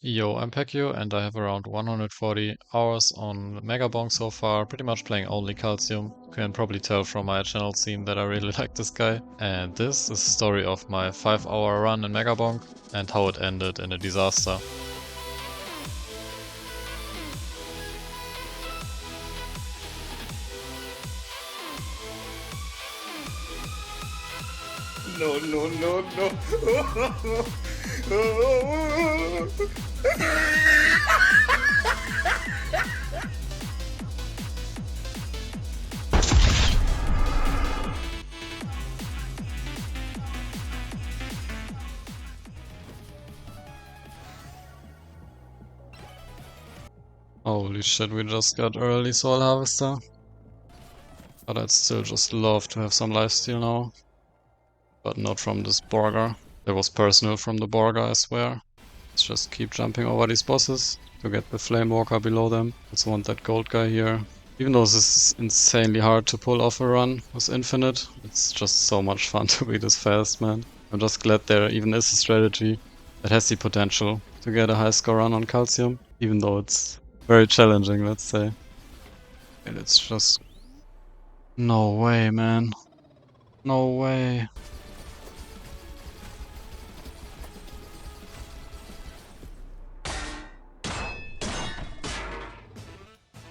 Yo, I'm Pekio and I have around 140 hours on Megabonk so far, pretty much playing only Calcium. You can probably tell from my channel theme that I really like this guy. And this is the story of my 5-hour run in Megabonk and how it ended in a disaster. No, no, no, no. Holy shit, we just got early Soul Harvester. But I'd still just love to have some lifesteal now. But not from this Borger. That was personal from the Borger, I swear. Let's just keep jumping over these bosses to get the Flame Walker below them. Let's want that gold guy here. Even though this is insanely hard to pull off a run with Infinite, it's just so much fun to be this fast, man. I'm just glad there even is a strategy that has the potential to get a high score run on Calcium, even though it's very challenging, let's say. And it's just... No way, man. No way.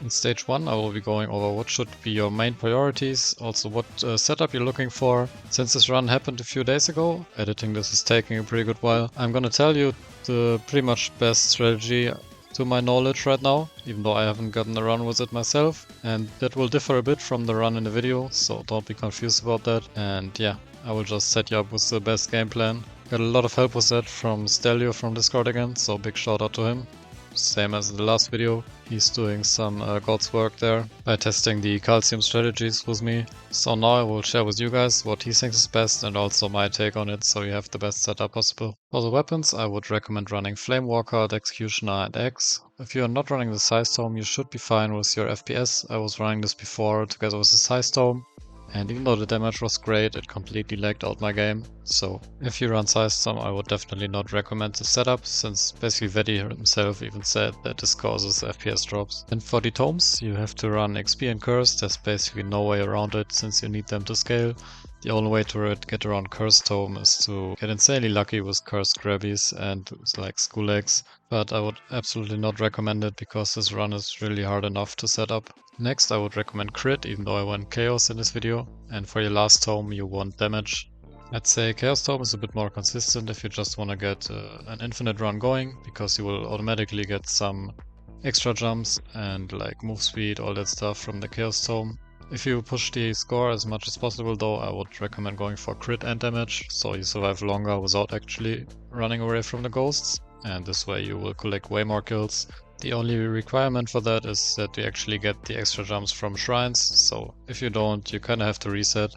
In stage 1 I will be going over what should be your main priorities, also what setup you're looking for. Since this run happened a few days ago, editing this is taking a pretty good while, I'm gonna tell you the pretty much best strategy to my knowledge right now, even though I haven't gotten a run with it myself, and that will differ a bit from the run in the video, so don't be confused about that. And yeah, I will just set you up with the best game plan. Got a lot of help with that from Stelio from Discord again, so big shout out to him. Same as in the last video, he's doing some God's work there by testing the Calcium strategies with me. So now I will share with you guys what he thinks is best and also my take on it, so you have the best setup possible. For the weapons, I would recommend running Flame Walker, the Executioner and Axe. If you are not running the Size Tome, you should be fine with your FPS. I was running this before together with the Size Tome. And even though the damage was great, it completely lagged out my game. So if you run Size Tome, I would definitely not recommend the setup, since basically Vedi himself even said that this causes FPS drops. And for the tomes, you have to run XP and Curse. There's basically no way around it, since you need them to scale. The only way to get around Curse Tome is to get insanely lucky with Cursed Grabbies and like School Eggs, but I would absolutely not recommend it because this run is really hard enough to set up. Next I would recommend Crit, even though I went Chaos in this video, and for your last tome you want Damage. I'd say Chaos Tome is a bit more consistent if you just want to get an infinite run going, because you will automatically get some extra jumps and like move speed, all that stuff from the Chaos Tome. If you push the score as much as possible though, I would recommend going for crit and damage, so you survive longer without actually running away from the ghosts, and this way you will collect way more kills. The only requirement for that is that you actually get the extra jumps from shrines, so if you don't, you kinda have to reset.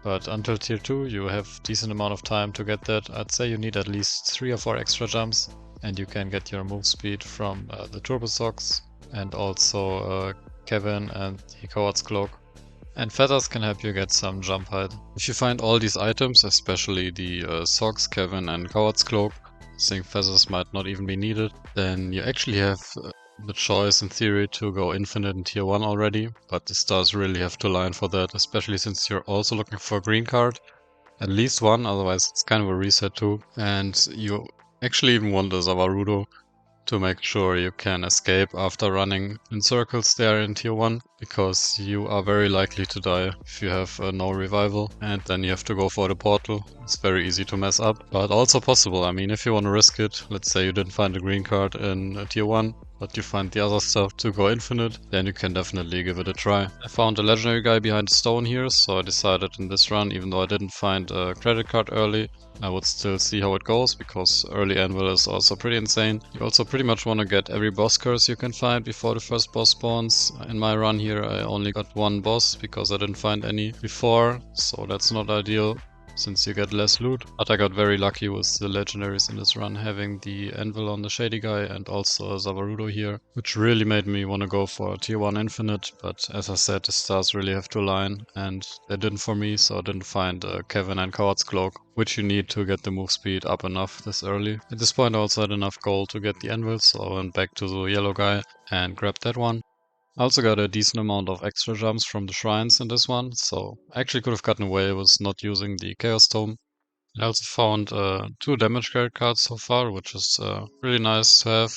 But until tier 2 you have decent amount of time to get that. I'd say you need at least 3 or 4 extra jumps, and you can get your move speed from the Turbo Socks and also Kevin and the Coward's Cloak. And feathers can help you get some jump height. If you find all these items, especially the socks, Kevin and Coward's Cloak, I think feathers might not even be needed, then you actually have the choice in theory to go infinite in tier 1 already, but this does really have to line for that, especially since you're also looking for a green card. At least one, otherwise it's kind of a reset too. And you actually even want the Zavarudo to make sure you can escape after running in circles there in tier 1, because you are very likely to die if you have no revival, and then you have to go for the portal. It's very easy to mess up, but also possible. I mean, if you want to risk it, let's say you didn't find a green card in tier 1, but you find the other stuff to go infinite, then you can definitely give it a try. I found a legendary guy behind a stone here, so I decided in this run, even though I didn't find a credit card early, I would still see how it goes, because early anvil is also pretty insane. You also pretty much want to get every boss curse you can find before the first boss spawns. In my run here I only got one boss because I didn't find any before, so that's not ideal. since you get less loot. But I got very lucky with the legendaries in this run, having the Anvil on the Shady guy and also a Zavarudo here, which really made me want to go for tier 1 infinite, but as I said, the stars really have to align, and they didn't for me, so I didn't find Kevin and Coward's Cloak, which you need to get the move speed up enough this early. At this point I also had enough gold to get the Anvil, so I went back to the yellow guy and grabbed that one. I also got a decent amount of extra jumps from the shrines in this one, so I actually could have gotten away with not using the Chaos Tome. I also found 2 damage credit cards so far, which is really nice to have.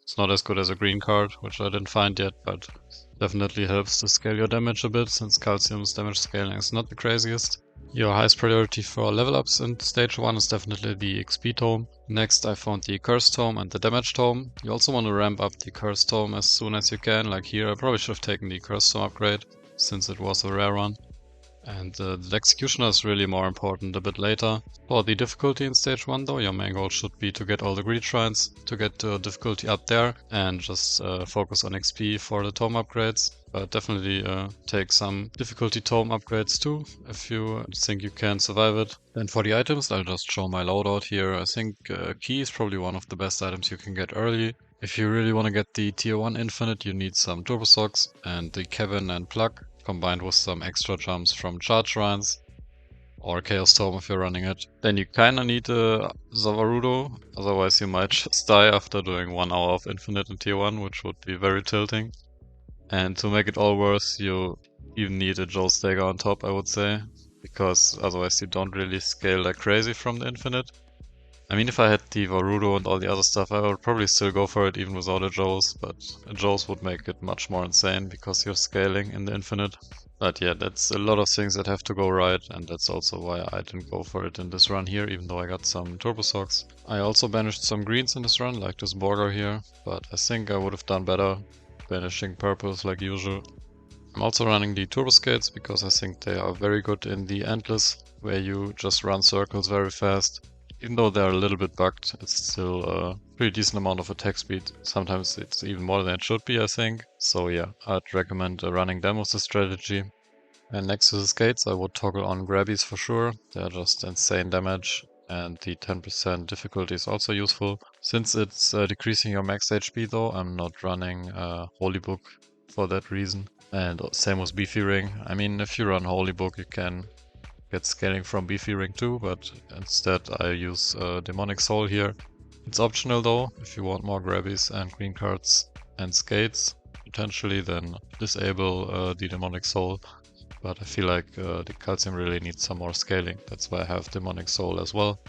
It's not as good as a green card, which I didn't find yet, but definitely helps to scale your damage a bit, since Calcium's damage scaling is not the craziest. Your highest priority for level ups in stage 1 is definitely the XP Tome. Next I found the Curse Tome and the Damage Tome. You also want to ramp up the Curse Tome as soon as you can, like here I probably should have taken the Curse Tome upgrade, since it was a rare one. And the Executioner is really more important a bit later. For the difficulty in stage 1 though, your main goal should be to get all the greed shrines, to get the difficulty up there, and just focus on XP for the tome upgrades. But definitely take some difficulty tome upgrades too, if you think you can survive it. Then for the items, I'll just show my loadout here. I think Key is probably one of the best items you can get early. If you really want to get the tier 1 infinite, you need some Turbo Socks and the Kevin and Plug, combined with some extra jumps from charge shrines, or Chaos Tome if you're running it. Then you kinda need a Zavarudo, otherwise you might just die after doing 1 hour of infinite in tier 1, which would be very tilting. And to make it all worse, you even need a Joe Stagger on top, I would say, because otherwise you don't really scale like crazy from the infinite. I mean, if I had the Varudo and all the other stuff, I would probably still go for it even without a Joe's, but a Joe's would make it much more insane because you're scaling in the infinite. But yeah, that's a lot of things that have to go right, and that's also why I didn't go for it in this run here, even though I got some Turbo Socks. I also banished some greens in this run, like this Borger here, but I think I would have done better banishing purples like usual. I'm also running the Turbo Skates because I think they are very good in the Endless, where you just run circles very fast. Even though they're a little bit bugged, it's still a pretty decent amount of attack speed. Sometimes it's even more than it should be, I think. So yeah, I'd recommend running them with this strategy. And next to the skates, I would toggle on grabbies for sure. They're just insane damage, and the 10% difficulty is also useful. Since it's decreasing your max HP though, I'm not running Holy Book for that reason. And same with Beefy Ring. I mean, if you run Holy Book, you can get scaling from Beefy Ring too, but instead I use Demonic Soul here. It's optional though, if you want more grabbies and green cards and skates, potentially then disable the Demonic Soul, but I feel like the Calcium really needs some more scaling, that's why I have Demonic Soul as well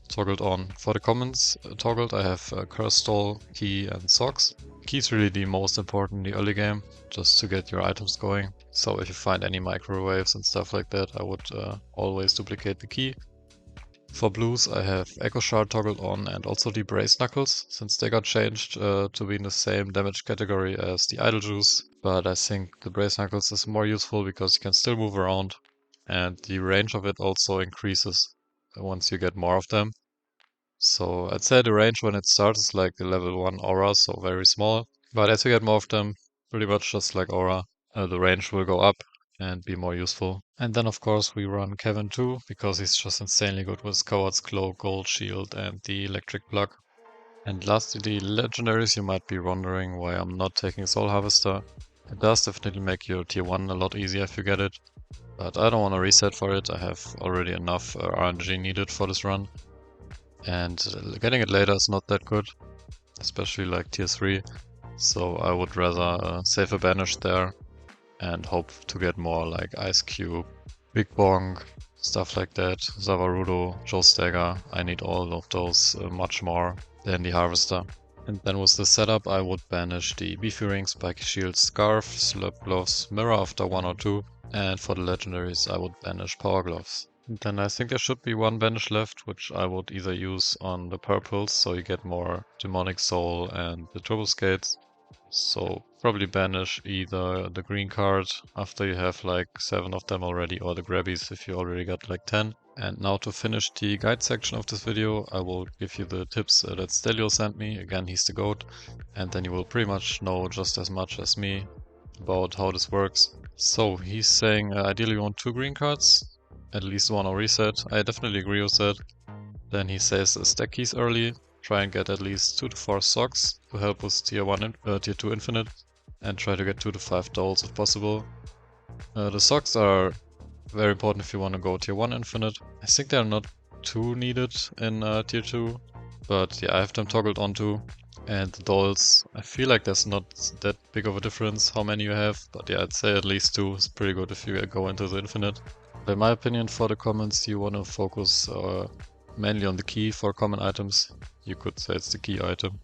toggled on. For the commons toggled, I have Curse Stall, Key and Socks. Key is really the most important in the early game, just to get your items going. So if you find any microwaves and stuff like that, I would always duplicate the key. For blues, I have Echo Shard toggled on and also the Brace Knuckles, since they got changed to be in the same damage category as the Idle Juice. But I think the Brace Knuckles is more useful because you can still move around, and the range of it also increases once you get more of them. So I'd say the range when it starts is like the level 1 aura, so very small. But as you get more of them, pretty much just like aura, the range will go up and be more useful. And then of course we run Kevin too, because he's just insanely good with Coward's Cloak, Gold Shield and the Electric Plug. And lastly, the legendaries. You might be wondering why I'm not taking Soul Harvester. It does definitely make your tier 1 a lot easier if you get it, but I don't want to reset for it. I have already enough RNG needed for this run. And getting it later is not that good, especially like tier 3, so I would rather save a banish there and hope to get more like Ice Cube, Big Bonk, stuff like that, Zavarudo, Joe Stagger. I need all of those much more than the Harvester. And then with the setup I would banish the Beefy Ring, Spiky Shield, Scarf, Slurp Gloves, Mirror after 1 or 2, and for the legendaries I would banish Power Gloves. And then I think there should be one banish left, which I would either use on the purples, so you get more Demonic Soul and the Turbo Skates. So probably banish either the green card after you have like 7 of them already, or the grabbies if you already got like 10. And now to finish the guide section of this video, I will give you the tips that Stelio sent me. Again, he's the GOAT, and then you will pretty much know just as much as me about how this works. So he's saying ideally you want 2 green cards, at least one or reset. I definitely agree with that. Then he says stack keys early, try and get at least 2 to 4 socks to help with tier 2 infinite, and try to get 2 to 5 dolls if possible. The socks are very important if you want to go tier 1 infinite. I think they're not too needed in tier 2, but yeah, I have them toggled on too. And the dolls, I feel like there's not that big of a difference how many you have, but yeah, I'd say at least 2 is pretty good if you go into the infinite. But in my opinion, for the commons, you want to focus mainly on the key for common items. You could say it's the key item.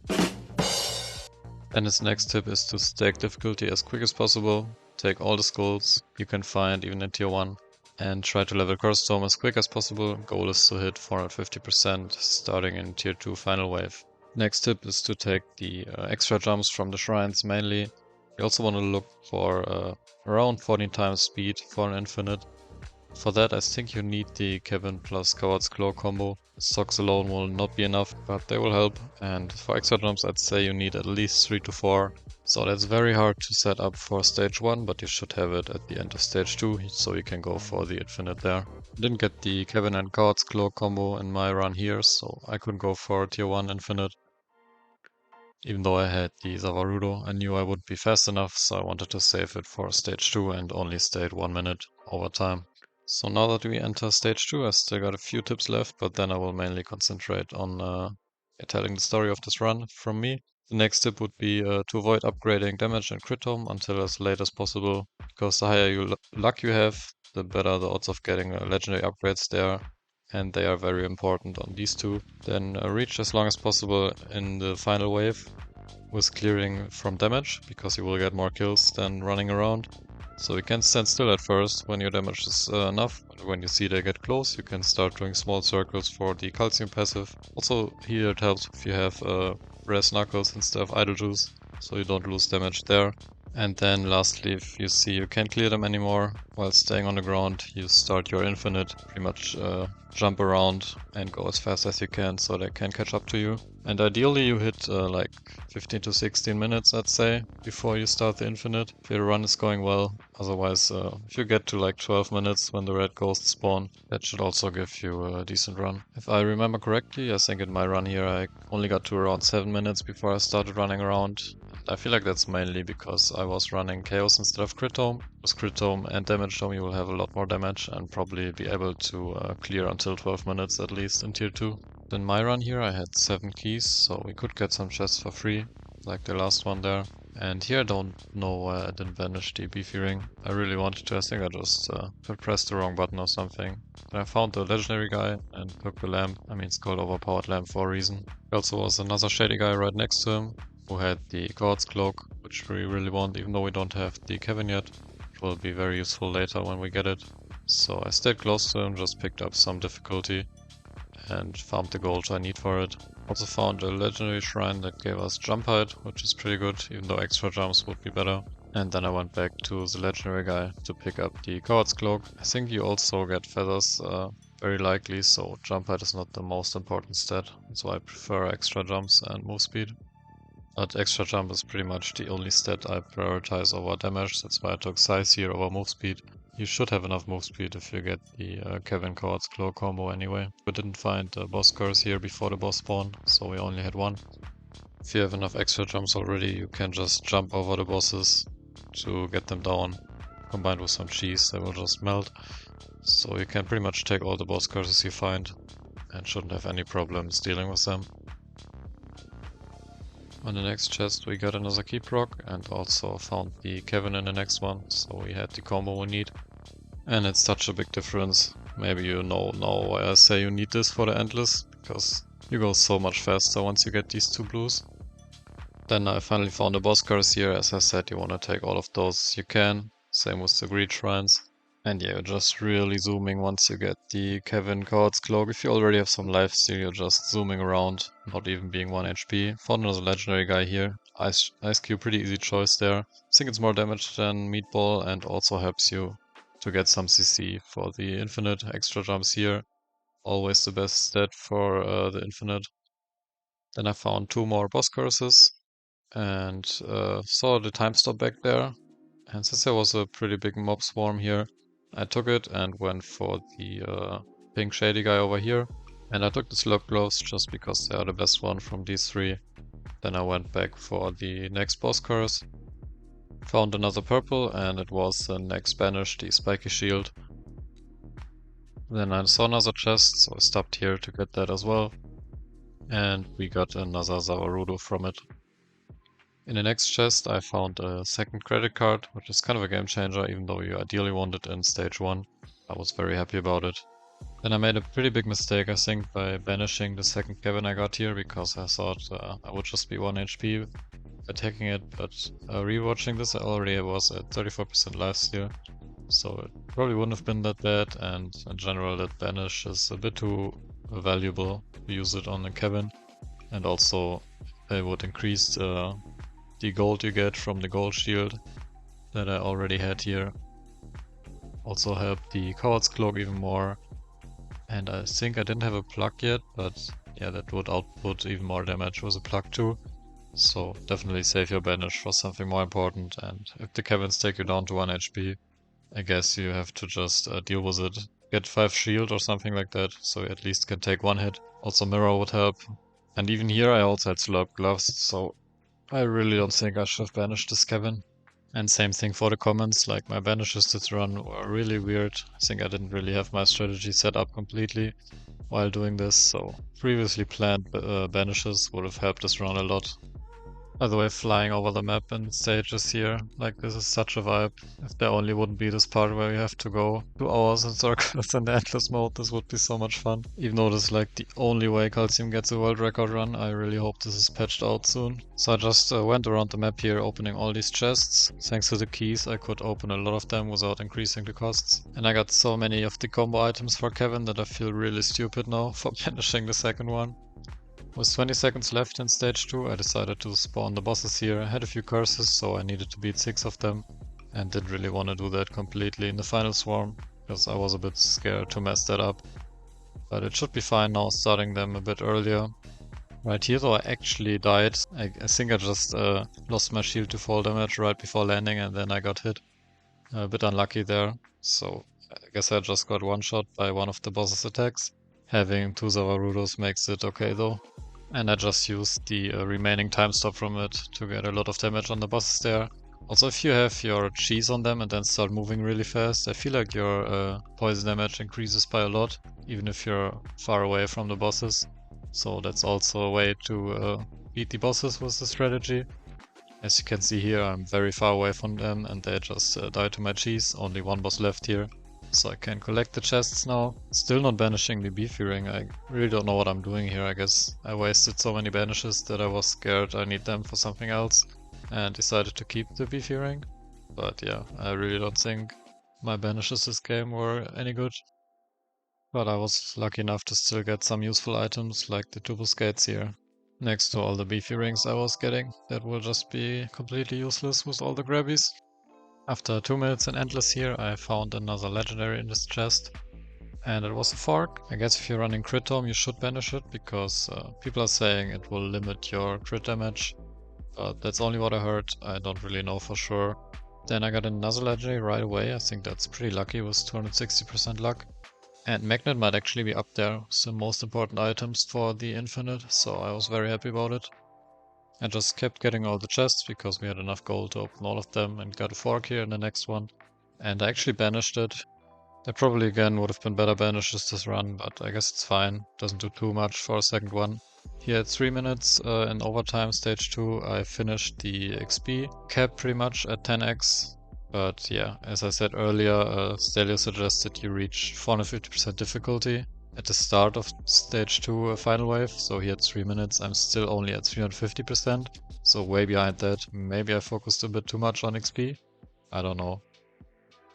And his next tip is to stack difficulty as quick as possible. Take all the skulls you can find, even in tier 1, and try to level Curse Tome as quick as possible. Goal is to hit 450% starting in tier 2 final wave. Next tip is to take the extra jumps from the shrines mainly. You also want to look for around 14 times speed for an infinite. For that, I think you need the Kevin plus Coward's Claw combo. Socks alone will not be enough, but they will help. And for extra jumps, I'd say you need at least 3 to 4. So that's very hard to set up for stage 1, but you should have it at the end of stage 2, so you can go for the infinite there. Didn't get the Kevin and Coward's Claw combo in my run here, so I couldn't go for tier 1 infinite. Even though I had the Zavarudo, I knew I wouldn't be fast enough, so I wanted to save it for stage 2 and only stayed 1 minute over time. So now that we enter stage 2, I still got a few tips left, but then I will mainly concentrate on telling the story of this run from me. The next tip would be to avoid upgrading damage and crit home until as late as possible, because the higher luck you have, the better the odds of getting legendary upgrades there, and they are very important on these two. Then reach as long as possible in the final wave with clearing from damage, because you will get more kills than running around. So you can stand still at first when your damage is enough. When you see they get close, you can start doing small circles for the calcium passive. Also here it helps if you have brass knuckles instead of idle juice, so you don't lose damage there. And then lastly, if you see you can't clear them anymore while staying on the ground, you start your infinite, pretty much jump around and go as fast as you can so they can catch up to you. And ideally you hit like 15 to 16 minutes, I'd say, before you start the infinite, if your run is going well. Otherwise, if you get to like 12 minutes when the red ghosts spawn, that should also give you a decent run. If I remember correctly, I think in my run here I only got to around 7 minutes before I started running around. I feel like that's mainly because I was running Chaos instead of Crit Tome. With Crit Tome and Damage Tome you will have a lot more damage and probably be able to clear until 12 minutes at least in tier 2. In my run here I had 7 keys, so we could get some chests for free, like the last one there. And here I don't know why I didn't vanish the beefy ring. I really wanted to, I think I just pressed the wrong button or something. Then I found the legendary guy and took the lamp. I mean, it's called overpowered lamp for a reason. There also was another shady guy right next to him who had the God's Cloak, which we really want, even though we don't have the Kevin yet. It will be very useful later when we get it. So I stayed close to him, just picked up some difficulty and farmed the gold I need for it. Also found a legendary shrine that gave us jump height, which is pretty good, even though extra jumps would be better. And then I went back to the legendary guy to pick up the Coward's Cloak. I think you also get feathers, very likely, so jump height is not the most important stat, so I prefer extra jumps and move speed. But extra jump is pretty much the only stat I prioritize over damage, that's why I took size here over move speed. You should have enough move speed if you get the Kevin Coward's Claw combo anyway. We didn't find the boss curse here before the boss spawn, so we only had one. If you have enough extra jumps already, you can just jump over the bosses to get them down. Combined with some cheese, they will just melt. So you can pretty much take all the boss curses you find and shouldn't have any problems dealing with them. On the next chest we got another key proc and also found the Kevin in the next one, so we had the combo we need. And it's such a big difference. Maybe you know now why I say you need this for the Endless, because you go so much faster once you get these two blues. Then I finally found a boss curse here. As I said, you want to take all of those you can, same with the greed shrines. And yeah, you're just really zooming once you get the Kevin Coward's Cloak. If you already have some lifesteal, you're just zooming around, not even being 1 HP. Found another legendary guy here. Ice Cube, pretty easy choice there. I think it's more damage than Meatball and also helps you to get some CC for the infinite. Extra jumps here, always the best stat for the infinite. Then I found 2 more boss curses and saw the time stop back there. And since there was a pretty big mob swarm here, I took it and went for the pink shady guy over here. And I took the slug gloves just because they are the best one from these three. Then I went back for the next boss curse. Found another purple and it was the next banish, the spiky shield. Then I saw another chest, so I stopped here to get that as well. And we got another Zavarudo from it. In the next chest I found a second credit card, which is kind of a game changer, even though you ideally want it in stage 1. I was very happy about it. Then I made a pretty big mistake, I think, by banishing the second cabin I got here, because I thought I would just be 1 HP attacking it, but rewatching this I already was at 34% last year, so it probably wouldn't have been that bad, and in general that banish is a bit too valuable to use it on the cabin, and also it would increase the gold you get from the gold shield that I already had here. Also helped the coward's cloak even more. And I think I didn't have a plug yet, but yeah, that would output even more damage with a plug too. So definitely save your banish for something more important, and if the cabins take you down to 1 HP, I guess you have to just deal with it. Get 5 shield or something like that, so you at least can take 1 hit. Also mirror would help. And even here I also had slurp gloves, so I really don't think I should have banished this cabin. And same thing for the comments, like my banishes this run were really weird. I think I didn't really have my strategy set up completely while doing this, so previously planned banishes would have helped this run a lot. By the way, flying over the map in stages here, like this is such a vibe. If there only wouldn't be this part where you have to go 2 hours in circles in the endless mode, this would be so much fun. Even though this is like the only way Calcium gets a world record run, I really hope this is patched out soon. So I just went around the map here opening all these chests. Thanks to the keys I could open a lot of them without increasing the costs. And I got so many of the combo items for Kevin that I feel really stupid now for banishing the second one. With 20 seconds left in stage 2, I decided to spawn the bosses here. I had a few curses, so I needed to beat 6 of them, and didn't really want to do that completely in the final swarm, because I was a bit scared to mess that up. But it should be fine now, starting them a bit earlier. Right here though I actually died. I think I just lost my shield to fall damage right before landing, and then I got hit. A bit unlucky there, so I guess I just got one shot by one of the boss's attacks. Having 2 Zavarudos makes it okay though. And I just used the remaining time stop from it to get a lot of damage on the bosses there. Also, if you have your cheese on them and then start moving really fast, I feel like your poison damage increases by a lot, even if you're far away from the bosses. So that's also a way to beat the bosses with the strategy. As you can see here, I'm very far away from them and they just died to my cheese. Only one boss left here. So I can collect the chests now. Still not banishing the beef earring. I really don't know what I'm doing here. I guess I wasted so many banishes that I was scared I need them for something else and decided to keep the beef earring. But yeah, I really don't think my banishes this game were any good. But I was lucky enough to still get some useful items like the turbo skates here. Next to all the beef earrings I was getting, that will just be completely useless with all the grabbies. After 2 minutes in Endless here, I found another legendary in this chest, and it was a fork. I guess if you're running crit tome, you should banish it, because people are saying it will limit your crit damage, but that's only what I heard. I don't really know for sure. Then I got another legendary right away. I think that's pretty lucky with 260% luck. And Magnet might actually be up there with the most important items for the Infinite, so I was very happy about it. I just kept getting all the chests because we had enough gold to open all of them, and got a fork here in the next one. And I actually banished it. There probably again would have been better banishes this run, but I guess it's fine. Doesn't do too much for a second one. Here at 3 minutes in overtime stage 2 I finished the XP cap pretty much at 10x. But yeah, as I said earlier, Stelio suggested you reach 450% difficulty at the start of stage 2 final wave, so here at 3 minutes I'm still only at 350%, so way behind that. Maybe I focused a bit too much on XP, I don't know.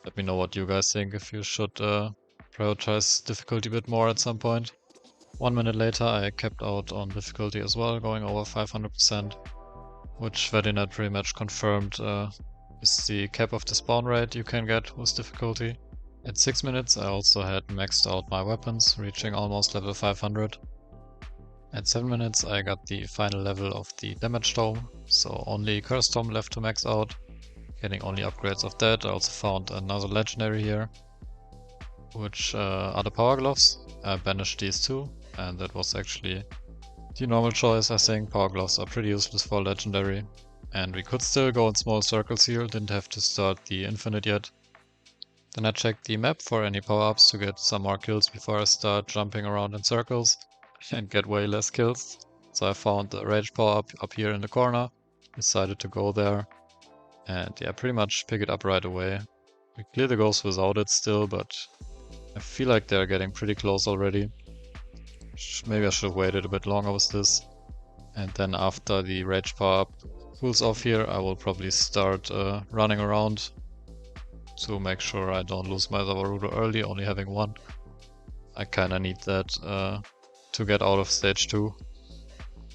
Let me know what you guys think, if you should prioritize difficulty a bit more at some point. 1 minute later I capped out on difficulty as well, going over 500%, which Vedinet pretty much confirmed is the cap of the spawn rate you can get with difficulty. At 6 minutes I also had maxed out my weapons, reaching almost level 500. At 7 minutes I got the final level of the damage tome, so only curse tome left to max out. Getting only upgrades of that. I also found another legendary here. which are the power gloves. I banished these two, and that was actually the normal choice. I think power gloves are pretty useless for legendary. And we could still go in small circles here, didn't have to start the infinite yet. Then I checked the map for any power-ups to get some more kills before I start jumping around in circles and get way less kills. So I found the rage power-up up here in the corner, decided to go there, and yeah, pretty much pick it up right away. We clear the ghosts without it still, but I feel like they're getting pretty close already. Maybe I should have waited a bit longer with this. And then after the rage power-up cools off here, I will probably start running around to make sure I don't lose my Zavarudo early, only having one. I kinda need that to get out of stage 2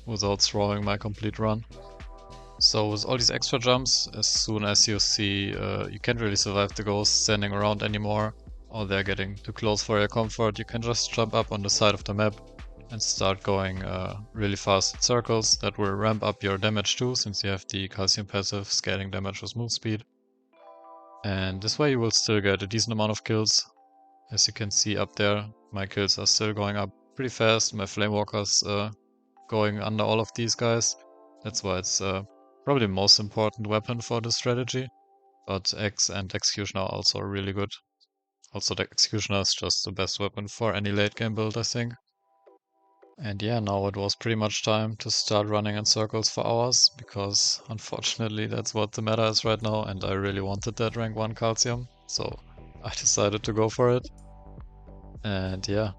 without throwing my complete run. So with all these extra jumps, as soon as you see you can't really survive the ghosts standing around anymore, or they're getting too close for your comfort, you can just jump up on the side of the map and start going really fast in circles. That will ramp up your damage too, since you have the calcium passive scaling damage with move speed. And this way you will still get a decent amount of kills. As you can see up there, my kills are still going up pretty fast. My flame walker's going under all of these guys. That's why it's probably the most important weapon for this strategy. But X and Executioner are also really good. Also the Executioner is just the best weapon for any late game build, I think. And yeah, now it was pretty much time to start running in circles for hours, because unfortunately that's what the meta is right now, and I really wanted that rank 1 calcium, so I decided to go for it. And yeah,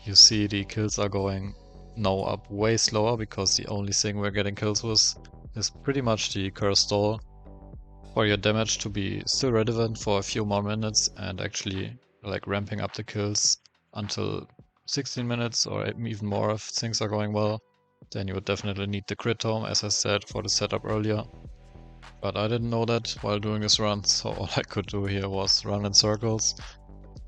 you see the kills are going now up way slower, because the only thing we're getting kills with is pretty much the curse stall. For your damage to be still relevant for a few more minutes and actually like ramping up the kills until 16 minutes or even more if things are going well, then you would definitely need the crit home, as I said, for the setup earlier. But I didn't know that while doing this run, so all I could do here was run in circles,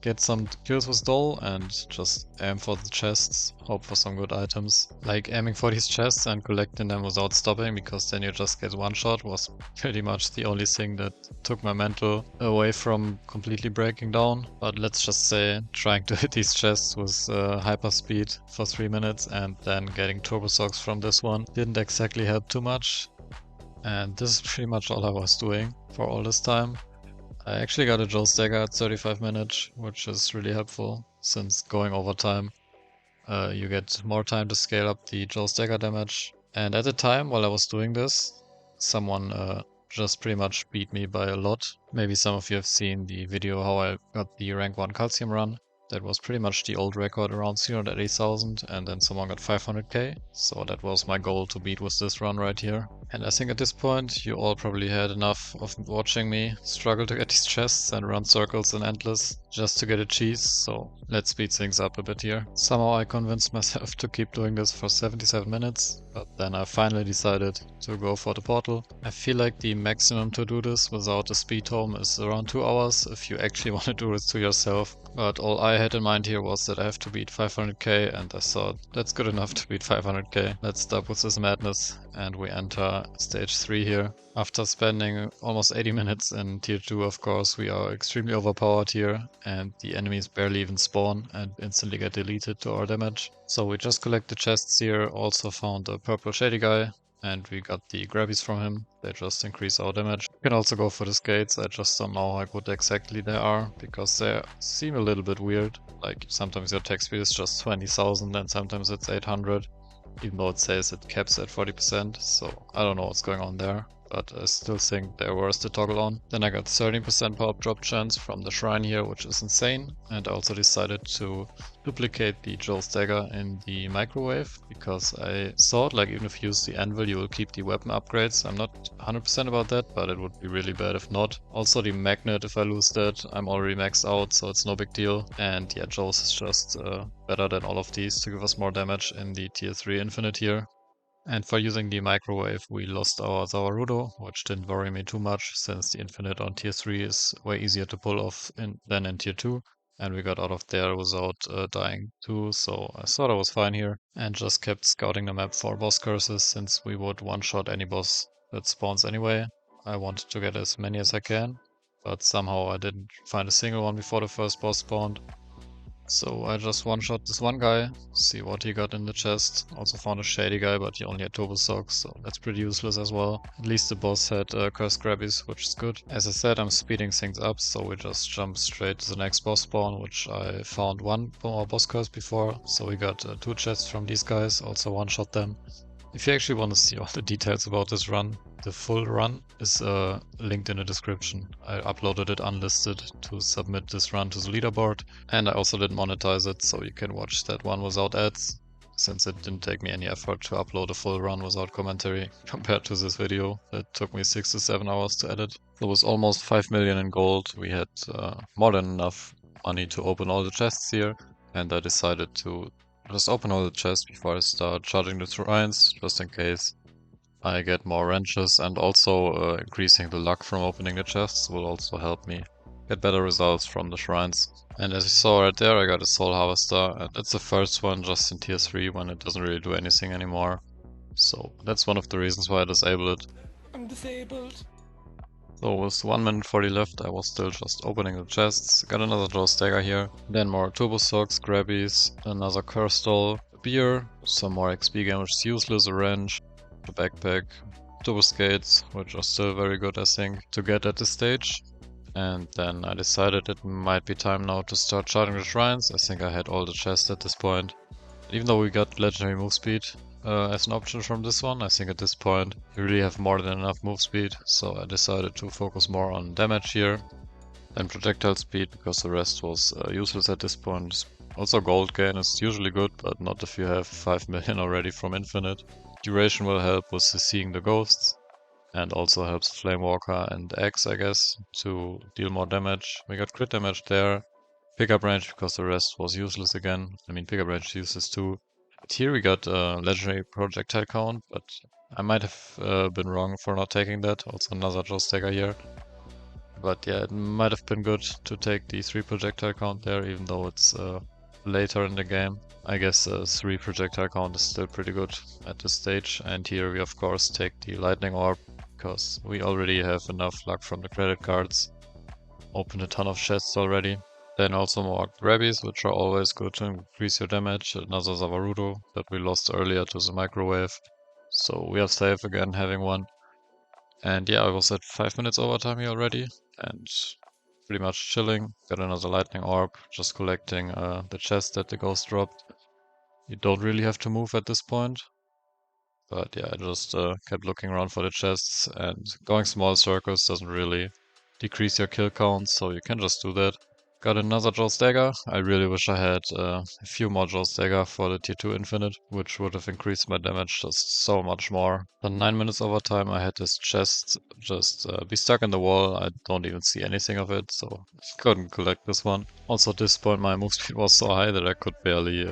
get some kills with Dole, and just aim for the chests, hope for some good items. Like aiming for these chests and collecting them without stopping, because then you just get one shot, was pretty much the only thing that took my mental away from completely breaking down. But let's just say trying to hit these chests with hyper speed for 3 minutes and then getting turbo socks from this one didn't exactly help too much. And this is pretty much all I was doing for all this time. I actually got a Joel's Dagger at 35 minutes, which is really helpful, since going over time, you get more time to scale up the Joel's Dagger damage. And at the time, while I was doing this, someone just pretty much beat me by a lot. Maybe some of you have seen the video how I got the rank 1 calcium run. That was pretty much the old record, around 380,000, and then someone got 500k. So that was my goal to beat with this run right here. And I think at this point you all probably had enough of watching me struggle to get these chests and run circles in endless just to get a cheese, so let's speed things up a bit here. Somehow I convinced myself to keep doing this for 77 minutes, but then I finally decided to go for the portal. I feel like the maximum to do this without a speed home is around 2 hours if you actually want to do this to yourself. But all I had in mind here was that I have to beat 500k, and I thought that's good enough to beat 500k. Let's stop with this madness, and we enter stage 3 here. After spending almost 80 minutes in tier 2, of course, we are extremely overpowered here, and the enemies barely even spawn and instantly get deleted to our damage. So we just collect the chests here, also found a purple shady guy, and we got the grabbies from him. They just increase our damage. You can also go for the skates. I just don't know how good exactly they are, because they seem a little bit weird. Like sometimes your attack speed is just 20,000 and sometimes it's 800, even though it says it caps at 40%, so I don't know what's going on there. But I still think they're worth to toggle on. Then I got 13% power drop chance from the shrine here, which is insane. And I also decided to duplicate the Joel's Dagger in the microwave, because I thought like even if you use the anvil you will keep the weapon upgrades. I'm not 100% about that, but it would be really bad if not. Also the magnet, if I lose that, I'm already maxed out, so it's no big deal. And yeah, Joel's is just better than all of these to give us more damage in the tier 3 infinite here. And for using the microwave, we lost our Zavarudo, which didn't worry me too much, since the infinite on tier 3 is way easier to pull off than in tier 2. And we got out of there without dying too, so I thought I was fine here. And just kept scouting the map for boss curses, since we would one-shot any boss that spawns anyway. I wanted to get as many as I can, but somehow I didn't find a single one before the first boss spawned. So I just one-shot this one guy, see what he got in the chest. Also found a shady guy, but he only had turbo socks, so that's pretty useless as well. At least the boss had cursed grabbies, which is good. As I said, I'm speeding things up, so we just jump straight to the next boss spawn, which I found one more boss curse before. So we got 2 chests from these guys, also one-shot them. If you actually want to see all the details about this run, the full run is linked in the description. I uploaded it unlisted to submit this run to the leaderboard, and I also did monetize it, so you can watch that one without ads, since it didn't take me any effort to upload a full run without commentary compared to this video that took me 6 to 7 hours to edit. It was almost 5 million in gold. We had more than enough money to open all the chests here, and I decided to just open all the chests before I start charging the shrines, just in case I get more wrenches, and also increasing the luck from opening the chests will also help me get better results from the shrines. And as you saw right there, I got a soul harvester, and it's the first one just in tier 3 when it doesn't really do anything anymore. So that's one of the reasons why I disabled it. I'm disabled. So with 1 minute 40 left, I was still just opening the chests. Got another Joe Stagger here, then more turbo socks, grabbies, another curse doll, a beer, some more XP game which is useless, a wrench, a backpack, turbo skates, which are still very good I think to get at this stage. And then I decided it might be time now to start charging the shrines. I think I had all the chests at this point. Even though we got legendary move speed as an option from this one, I think at this point you really have more than enough move speed, so I decided to focus more on damage here than projectile speed, because the rest was useless at this point. Also gold gain is usually good, but not if you have 5 million already from infinite. Duration will help with seeing the ghosts, and also helps Flamewalker and Axe, I guess, to deal more damage. We got crit damage there. Pickup range because the rest was useless again. I mean, pickup range is useless too. But here we got legendary projectile count, but I might have been wrong for not taking that. Also another Joe Stagger here. But yeah, it might have been good to take the 3 projectile count there, even though it's later in the game. I guess 3 projectile count is still pretty good at this stage. And here we of course take the lightning orb, because we already have enough luck from the credit cards. Opened a ton of chests already. Then also more grabbies, which are always good to increase your damage. Another Zavarudo that we lost earlier to the microwave. So we are safe again having one. And yeah, I was at 5 minutes overtime here already, and pretty much chilling. Got another lightning orb, just collecting the chest that the ghost dropped. You don't really have to move at this point. But yeah, I just kept looking around for the chests, and going small circles doesn't really decrease your kill count, so you can just do that. Got another Joe Stagger. I really wish I had a few more Joe Stagger for the tier 2 infinite, which would have increased my damage just so much more. On 9 minutes overtime I had this chest just be stuck in the wall. I don't even see anything of it, so couldn't collect this one. Also at this point my move speed was so high that I could barely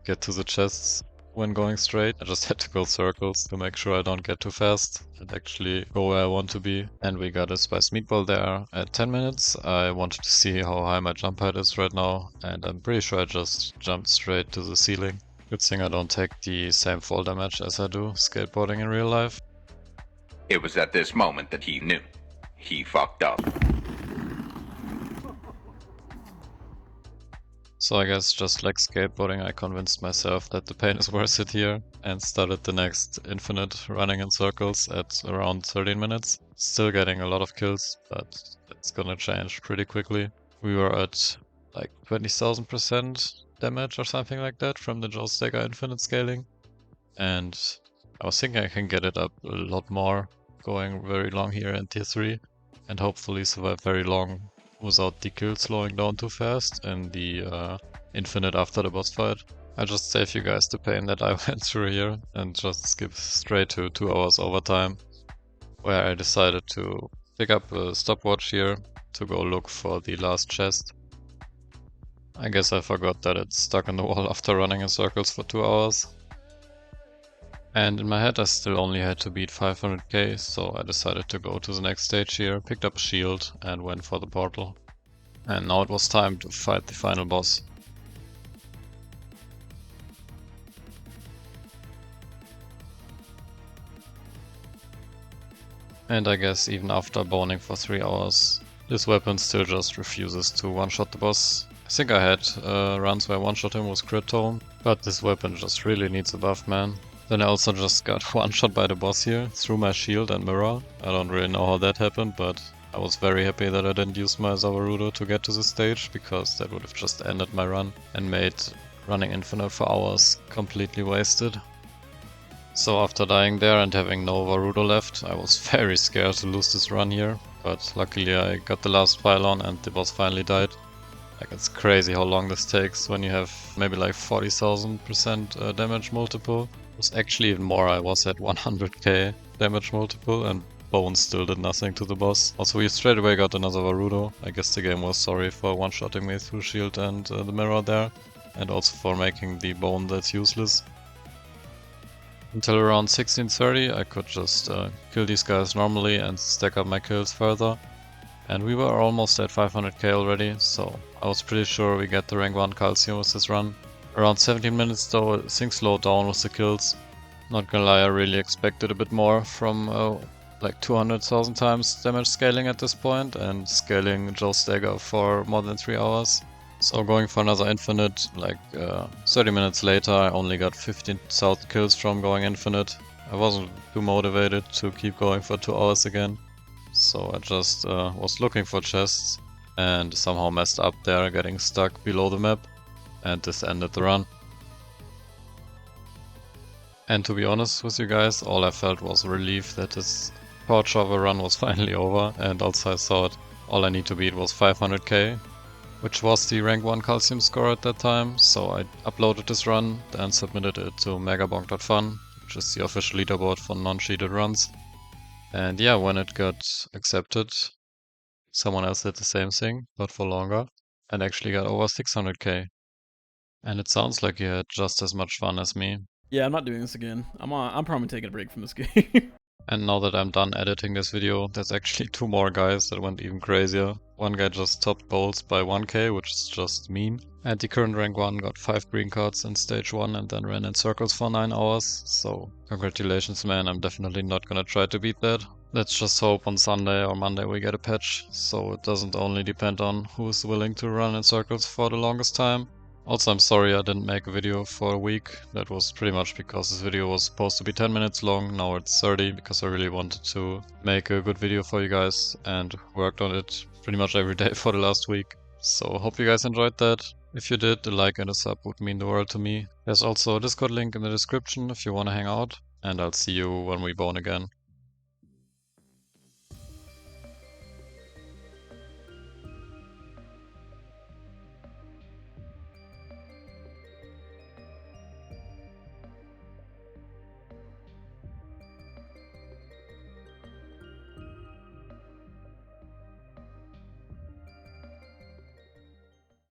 get to the chests when going straight. I just had to go circles to make sure I don't get too fast and actually go where I want to be. And we got a spiced meatball there at 10 minutes. I wanted to see how high my jump height is right now, and I'm pretty sure I just jumped straight to the ceiling. Good thing I don't take the same fall damage as I do skateboarding in real life. It was at this moment that he knew. He fucked up. So I guess just like skateboarding, I convinced myself that the pain is worth it here, and started the next infinite running in circles at around 13 minutes. Still getting a lot of kills, but it's gonna change pretty quickly. We were at like 20,000% damage or something like that from the Joe Stagger infinite scaling, and I was thinking I can get it up a lot more, going very long here in tier 3, and hopefully survive very long without the kill slowing down too fast in the infinite after the boss fight. I just save you guys the pain that I went through here and just skip straight to 2 hours overtime, where I decided to pick up a stopwatch here to go look for the last chest. I guess I forgot that it's stuck in the wall after running in circles for 2 hours. And in my head I still only had to beat 500k, so I decided to go to the next stage here, picked up a shield and went for the portal. And now it was time to fight the final boss. And I guess even after boning for 3 hours, this weapon still just refuses to one-shot the boss. I think I had runs where I one-shot him with crit tone, but this weapon just really needs a buff, man. Then I also just got one-shot by the boss here, through my shield and mirror. I don't really know how that happened, but I was very happy that I didn't use my Zawarudo to get to the stage, because that would have just ended my run and made running infinite for hours completely wasted. So after dying there and having no Varudo left, I was very scared to lose this run here, but luckily I got the last pylon and the boss finally died. Like, it's crazy how long this takes when you have maybe like 40,000% damage multiple. It was actually even more, I was at 100k damage multiple and Bones still did nothing to the boss. Also, we straight away got another Varudo. I guess the game was sorry for one-shotting me through shield and the mirror there, and also for making the bone that's useless. Until around 1630 I could just kill these guys normally and stack up my kills further. And we were almost at 500k already, so I was pretty sure we get the rank 1 calcium with this run. Around 17 minutes though, things slowed down with the kills. Not gonna lie, I really expected a bit more from like 200,000 times damage scaling at this point, and scaling Joe's dagger for more than 3 hours. So going for another infinite, like 30 minutes later, I only got 15,000 kills from going infinite. I wasn't too motivated to keep going for 2 hours again. So I just was looking for chests and somehow messed up there, getting stuck below the map, and this ended the run. And to be honest with you guys, all I felt was relief that this torture of a run was finally over, and also I thought all I need to beat was 500k, which was the rank 1 calcium score at that time. So I uploaded this run and submitted it to megabonk.fun, which is the official leaderboard for non-cheated runs. And yeah, when it got accepted, someone else did the same thing, but for longer, and actually got over 600k. And it sounds like you had just as much fun as me. Yeah, I'm not doing this again. I'm probably taking a break from this game. And now that I'm done editing this video, there's actually 2 more guys that went even crazier. One guy just topped bowls by 1k, which is just mean. And the current rank 1 got 5 green cards in stage 1 and then ran in circles for 9 hours. So congratulations, man, I'm definitely not gonna try to beat that. Let's just hope on Sunday or Monday we get a patch, so it doesn't only depend on who's willing to run in circles for the longest time. Also, I'm sorry I didn't make a video for a week. That was pretty much because this video was supposed to be 10 minutes long, now it's 30, because I really wanted to make a good video for you guys and worked on it pretty much every day for the last week. So hope you guys enjoyed that. If you did, a like and a sub would mean the world to me. There's also a Discord link in the description if you want to hang out, and I'll see you when we bone again.